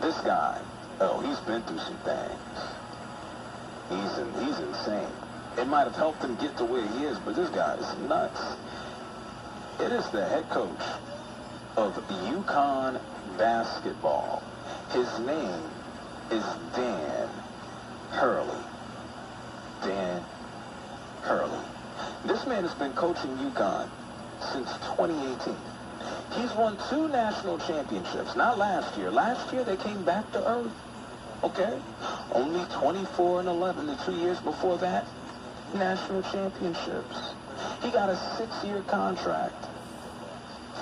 This guy, oh, he's been through some things. He's insane. It might have helped him get to where he is, but this guy is nuts. It is the head coach of UCONN basketball. His name is Dan Hurley. Dan Hurley. This man has been coaching UCONN since 2018. He's won 2 national championships. Not last year. Last year they came back to earth. Okay? Only 24-11 the 2 years before that. National championships. He got a 6-year contract.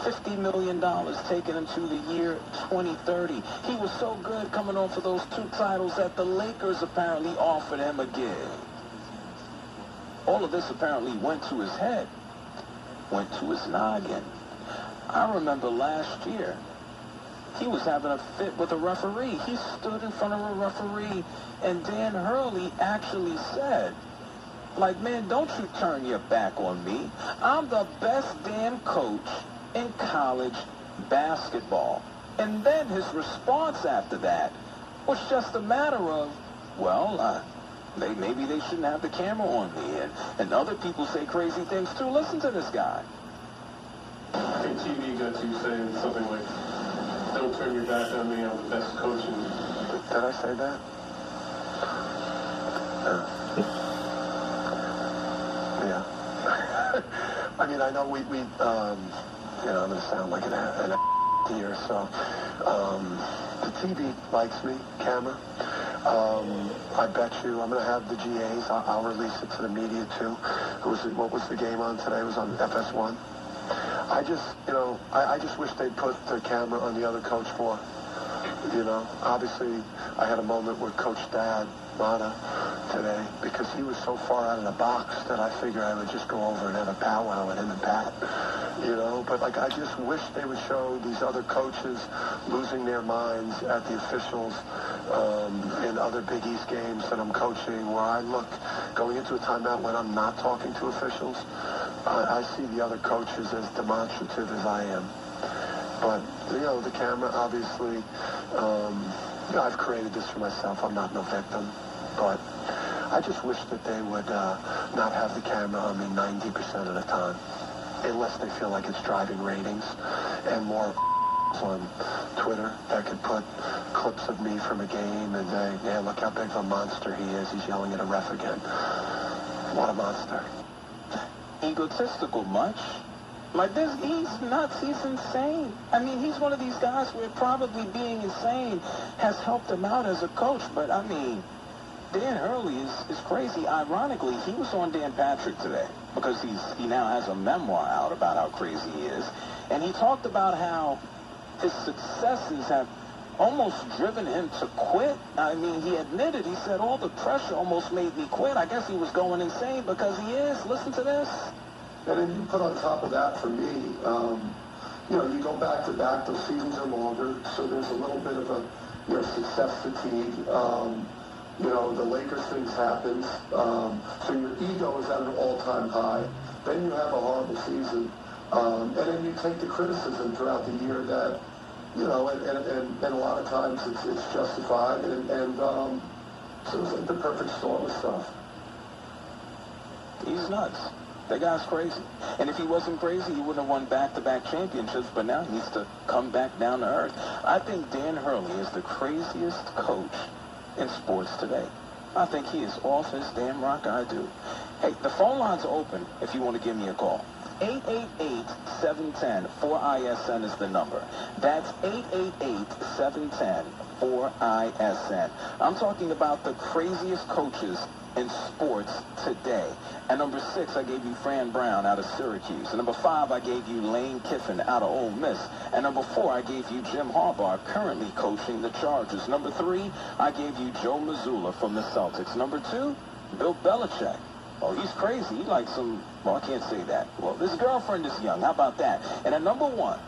$50 million taking him to the year 2030. He was so good coming off of those 2 titles that the Lakers apparently offered him a gig. All of this apparently went to his head, went to his noggin. I remember last year, he was having a fit with a referee. He stood in front of a referee, and Dan Hurley actually said, like, man, don't you turn your back on me. I'm the best damn coach in college basketball. And then his response after that was just a matter of, well, maybe they shouldn't have the camera on me. And other people say crazy things too. Listen to this guy. I think TV got you saying something like, don't turn your back on me, I'm the best coach in... Did I say that? Yeah. I mean, I know we you know, I'm going to sound like an here, so the TV likes me, camera. I bet you I'm going to have the GAs. I'll release it to the media, too. What was the game on today? It was on FS1. I just, you know, I just wish they'd put the camera on the other coach more. You know, obviously, I had a moment with Coach Dad, Mata, today, because he was so far out of the box that I figured I would just go over and have a powwow with him and Pat. You know, but like I just wish they would show these other coaches losing their minds at the officials in other Big East games that I'm coaching, where I look going into a timeout when I'm not talking to officials. I see the other coaches as demonstrative as I am. But, you know, the camera, obviously, you know, I've created this for myself. I'm not no victim. But I just wish that they would not have the camera on me 90% of the time, unless they feel like it's driving ratings, and more on Twitter that could put clips of me from a game and say, yeah, look how big of a monster he is. He's yelling at a ref again. What a monster. Egotistical much? Like this, he's nuts, he's insane. I mean, he's one of these guys where probably being insane has helped him out as a coach, but I mean, Dan Hurley is crazy. Ironically, he was on Dan Patrick today because he now has a memoir out about how crazy he is, and he talked about how his successes have almost driven him to quit. I mean, he admitted, he said, all the pressure almost made me quit. I guess he was going insane because he is. Listen to this. And then you put on top of that, for me, you know, you go back to back, those seasons are longer, so there's a little bit of a, you know, success fatigue. You know, the Lakers things happens, so your ego is at an all-time high. Then you have a horrible season, and then you take the criticism throughout the year that, you know, and a lot of times it's justified, and so it's like the perfect storm of stuff. He's nuts. That guy's crazy. And if he wasn't crazy, he wouldn't have won back-to-back championships, but now he needs to come back down to earth. I think Dan Hurley is the craziest coach in sports today. I think he is off his damn rock. I do. Hey, the phone lines are open if you want to give me a call. 888-710-4ISN is the number. That's 888-710-4ISN. I'm talking about the craziest coaches in sports today. At number 6, I gave you Fran Brown out of Syracuse. At number 5, I gave you Lane Kiffin out of Ole Miss. At number 4, I gave you Jim Harbaugh, currently coaching the Chargers. Number 3, I gave you Joe Mazzulla from the Celtics. Number 2, Bill Belichick. Oh, he's crazy. He likes some, well, I can't say that. Well, his girlfriend is young. How about that? And at number 1,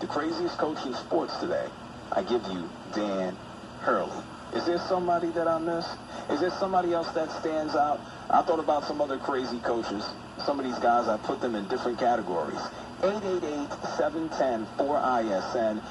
the craziest coach in sports today, I give you Dan Hurley. Is there somebody that I missed? Is there somebody else that stands out? I thought about some other crazy coaches. Some of these guys, I put them in different categories. 888-710-4ISN.